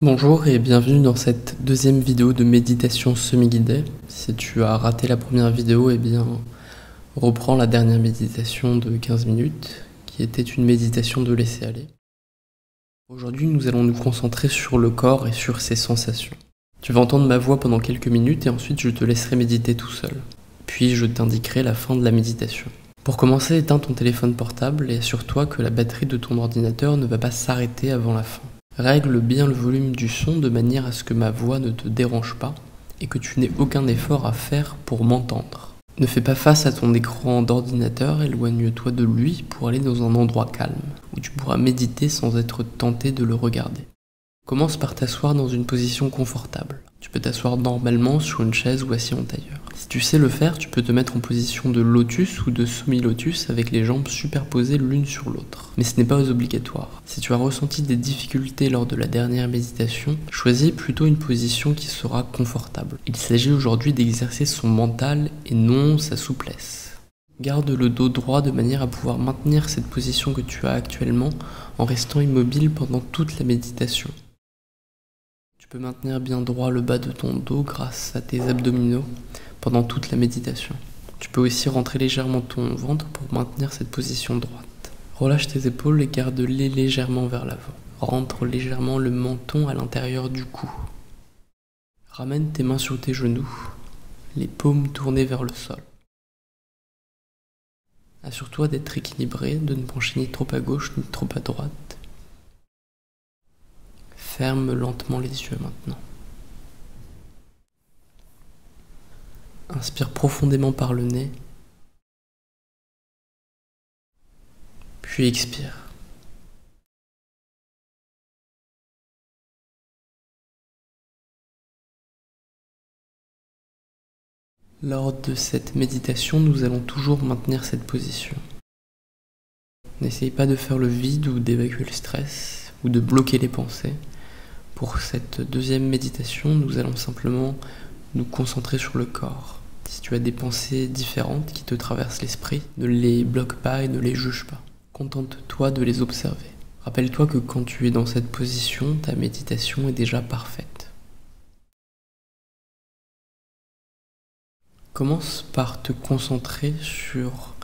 Bonjour et bienvenue dans cette deuxième vidéo de méditation semi-guidée. Si tu as raté la première vidéo, reprends la dernière méditation de 15 minutes, qui était une méditation de laisser aller. Aujourd'hui, nous allons nous concentrer sur le corps et sur ses sensations. Tu vas entendre ma voix pendant quelques minutes et ensuite je te laisserai méditer tout seul. Puis je t'indiquerai la fin de la méditation. Pour commencer, éteins ton téléphone portable et assure-toi que la batterie de ton ordinateur ne va pas s'arrêter avant la fin. Règle bien le volume du son de manière à ce que ma voix ne te dérange pas et que tu n'aies aucun effort à faire pour m'entendre. Ne fais pas face à ton écran d'ordinateur, éloigne-toi de lui pour aller dans un endroit calme, où tu pourras méditer sans être tenté de le regarder. Commence par t'asseoir dans une position confortable. Tu peux t'asseoir normalement sur une chaise ou assis en tailleur. Si tu sais le faire, tu peux te mettre en position de lotus ou de semi-lotus avec les jambes superposées l'une sur l'autre. Mais ce n'est pas obligatoire. Si tu as ressenti des difficultés lors de la dernière méditation, choisis plutôt une position qui sera confortable. Il s'agit aujourd'hui d'exercer son mental et non sa souplesse. Garde le dos droit de manière à pouvoir maintenir cette position que tu as actuellement en restant immobile pendant toute la méditation. Tu peux maintenir bien droit le bas de ton dos grâce à tes abdominaux pendant toute la méditation. Tu peux aussi rentrer légèrement ton ventre pour maintenir cette position droite. Relâche tes épaules et garde-les légèrement vers l'avant. Rentre légèrement le menton à l'intérieur du cou. Ramène tes mains sur tes genoux, les paumes tournées vers le sol. Assure-toi d'être équilibré, de ne pencher ni trop à gauche ni trop à droite. Ferme lentement les yeux maintenant. Inspire profondément par le nez, puis expire. Lors de cette méditation, nous allons toujours maintenir cette position. N'essaye pas de faire le vide ou d'évacuer le stress ou de bloquer les pensées. Pour cette deuxième méditation, nous allons simplement nous concentrer sur le corps. Si tu as des pensées différentes qui te traversent l'esprit, ne les bloque pas et ne les juge pas. Contente-toi de les observer. Rappelle-toi que quand tu es dans cette position, ta méditation est déjà parfaite. Commence par te concentrer sur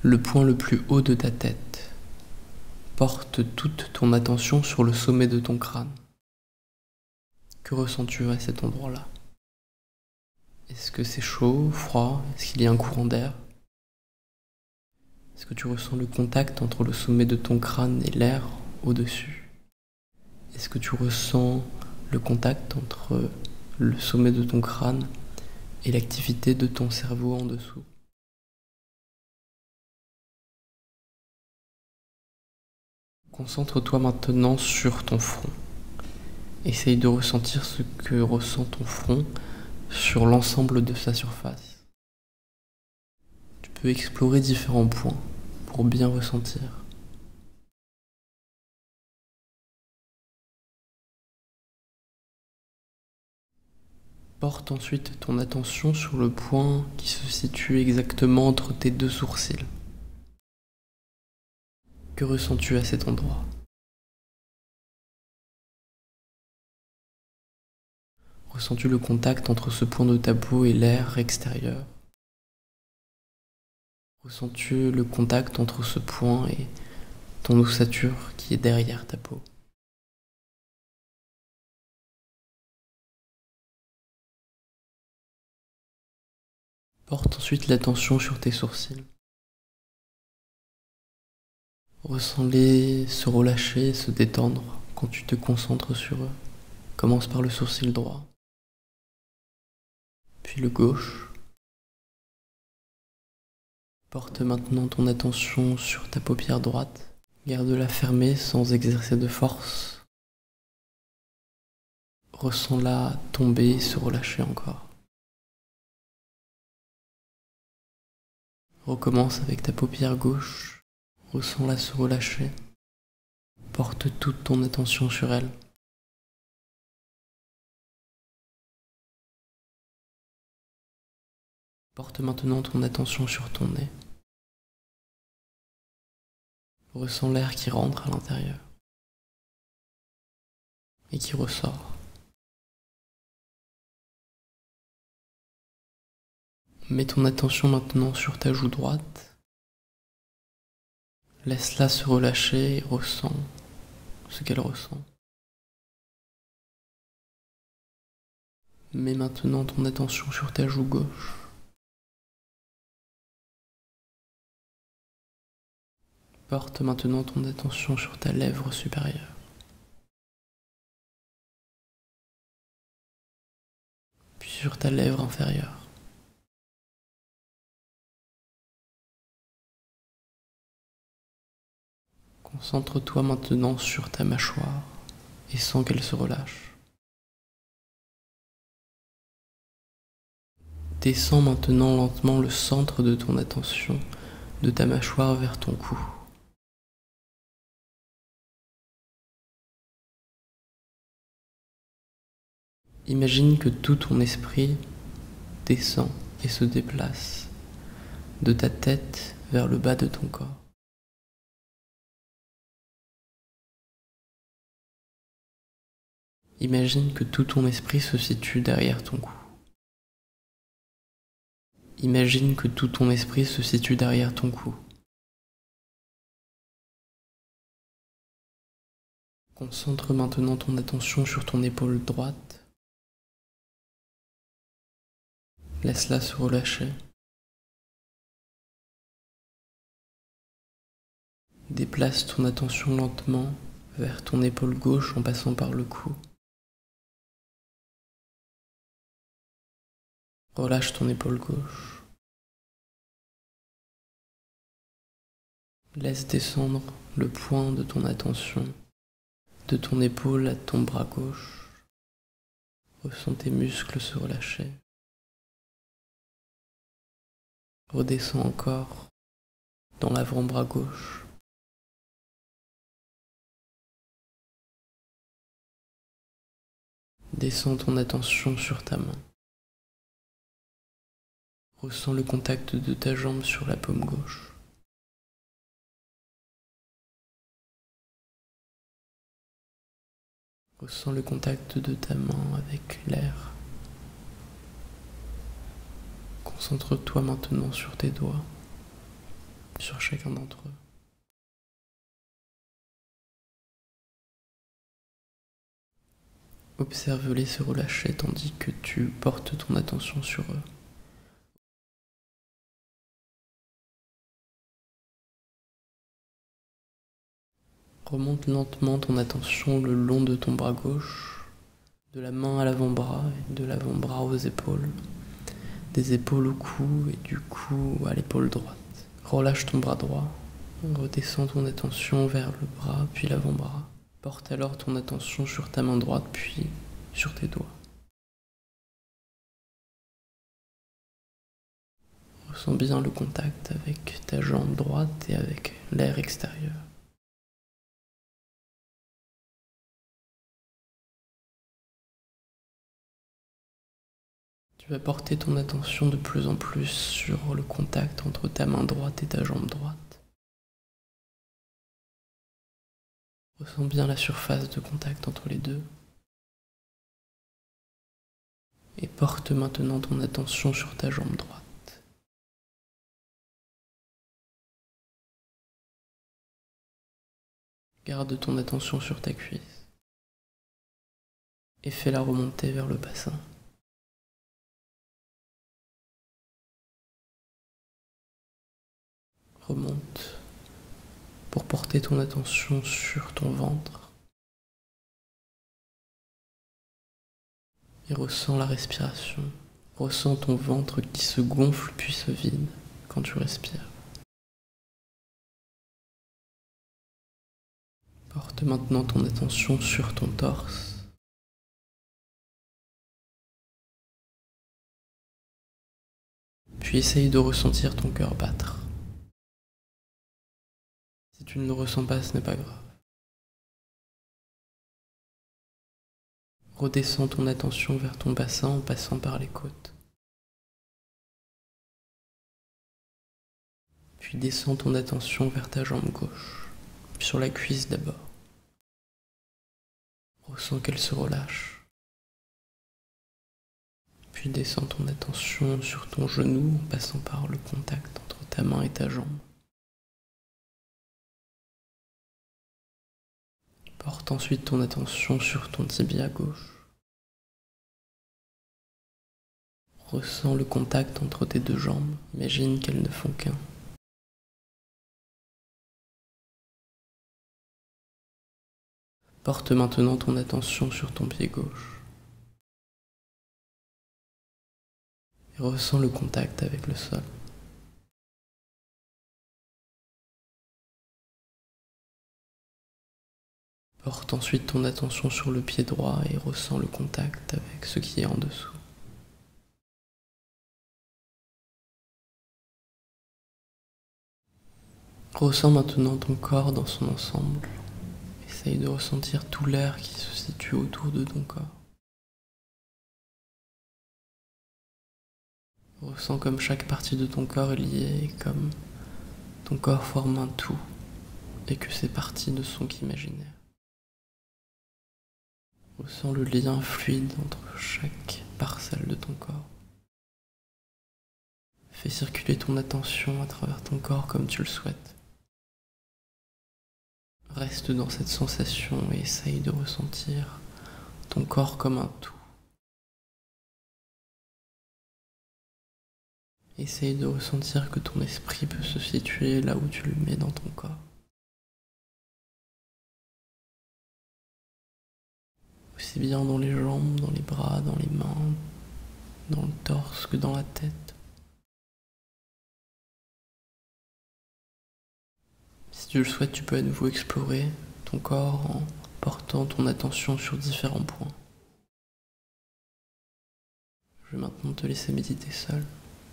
le point le plus haut de ta tête. Porte toute ton attention sur le sommet de ton crâne. Que ressens-tu à cet endroit-là? Est-ce que c'est chaud, froid? Est-ce qu'il y a un courant d'air? Est-ce que tu ressens le contact entre le sommet de ton crâne et l'air au-dessus? Est-ce que tu ressens le contact entre le sommet de ton crâne et l'activité de ton cerveau en dessous? Concentre-toi maintenant sur ton front. Essaye de ressentir ce que ressent ton front sur l'ensemble de sa surface. Tu peux explorer différents points pour bien ressentir. Porte ensuite ton attention sur le point qui se situe exactement entre tes deux sourcils. Que ressens-tu à cet endroit? Ressens-tu le contact entre ce point de ta peau et l'air extérieur? Ressens-tu le contact entre ce point et ton ossature qui est derrière ta peau? Porte ensuite l'attention sur tes sourcils. Ressens-les se relâcher, se détendre quand tu te concentres sur eux. Commence par le sourcil droit, puis le gauche. Porte maintenant ton attention sur ta paupière droite. Garde-la fermée sans exercer de force. Ressens-la tomber et se relâcher encore. Recommence avec ta paupière gauche. Ressens-la se relâcher. Porte toute ton attention sur elle. Porte maintenant ton attention sur ton nez. Ressens l'air qui rentre à l'intérieur. et qui ressort. Mets ton attention maintenant sur ta joue droite. Laisse-la se relâcher et ressens ce qu'elle ressent. Mets maintenant ton attention sur ta joue gauche. Porte maintenant ton attention sur ta lèvre supérieure. Puis sur ta lèvre inférieure. Concentre-toi maintenant sur ta mâchoire et sens qu'elle se relâche. Descends maintenant lentement le centre de ton attention de ta mâchoire vers ton cou. Imagine que tout ton esprit descend et se déplace de ta tête vers le bas de ton corps. Imagine que tout ton esprit se situe derrière ton cou. Imagine que tout ton esprit se situe derrière ton cou. Concentre maintenant ton attention sur ton épaule droite. Laisse-la se relâcher. Déplace ton attention lentement vers ton épaule gauche en passant par le cou. Relâche ton épaule gauche. Laisse descendre le point de ton attention de ton épaule à ton bras gauche. Ressens tes muscles se relâcher. Redescends encore dans l'avant-bras gauche. Descends ton attention sur ta main. Ressens le contact de ta jambe sur la paume gauche. Ressens le contact de ta main avec l'air. Concentre-toi maintenant sur tes doigts, sur chacun d'entre eux. Observe-les se relâcher tandis que tu portes ton attention sur eux. Remonte lentement ton attention le long de ton bras gauche, de la main à l'avant-bras et de l'avant-bras aux épaules, des épaules au cou et du cou à l'épaule droite. Relâche ton bras droit, redescends ton attention vers le bras puis l'avant-bras. Porte alors ton attention sur ta main droite puis sur tes doigts. Ressens bien le contact avec ta jambe droite et avec l'air extérieur. Tu vas porter ton attention de plus en plus sur le contact entre ta main droite et ta jambe droite. Ressens bien la surface de contact entre les deux. Et porte maintenant ton attention sur ta jambe droite. Garde ton attention sur ta cuisse. Et fais-la remonter vers le bassin. Remonte pour porter ton attention sur ton ventre et ressens la respiration. Ressens ton ventre qui se gonfle puis se vide quand tu respires. Porte maintenant ton attention sur ton torse. Puis essaye de ressentir ton cœur battre. Si tu ne le ressens pas, ce n'est pas grave. Redescends ton attention vers ton bassin en passant par les côtes. Puis descends ton attention vers ta jambe gauche, sur la cuisse d'abord. Ressens qu'elle se relâche. Puis descends ton attention sur ton genou en passant par le contact entre ta main et ta jambe. Porte ensuite ton attention sur ton tibia gauche. Ressens le contact entre tes deux jambes. Imagine qu'elles ne font qu'un. Porte maintenant ton attention sur ton pied gauche. Et ressens le contact avec le sol. Porte ensuite ton attention sur le pied droit et ressens le contact avec ce qui est en dessous. Ressens maintenant ton corps dans son ensemble. Essaye de ressentir tout l'air qui se situe autour de ton corps. Ressens comme chaque partie de ton corps est liée et comme ton corps forme un tout et que ces parties ne sont qu'imaginaires. Ressens le lien fluide entre chaque parcelle de ton corps. Fais circuler ton attention à travers ton corps comme tu le souhaites. Reste dans cette sensation et essaye de ressentir ton corps comme un tout. Essaye de ressentir que ton esprit peut se situer là où tu le mets dans ton corps. Aussi bien dans les jambes, dans les bras, dans les mains, dans le torse que dans la tête. Si tu le souhaites, tu peux à nouveau explorer ton corps en portant ton attention sur différents points. Je vais maintenant te laisser méditer seul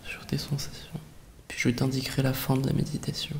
sur tes sensations, puis je t'indiquerai la fin de la méditation.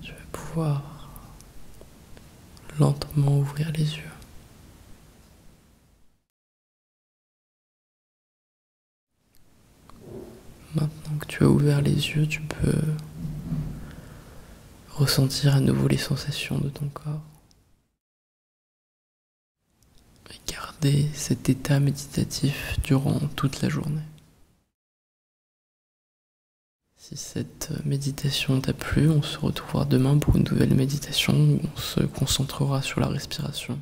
Tu vas pouvoir lentement ouvrir les yeux. Maintenant que tu as ouvert les yeux, tu peux ressentir à nouveau les sensations de ton corps. Et garder cet état méditatif durant toute la journée. Si cette méditation t'a plu, on se retrouvera demain pour une nouvelle méditation où on se concentrera sur la respiration.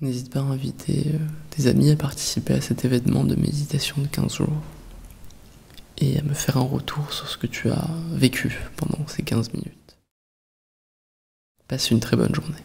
N'hésite pas à inviter tes amis à participer à cet événement de méditation de 15 jours. et à me faire un retour sur ce que tu as vécu pendant ces 15 minutes. Passe une très bonne journée.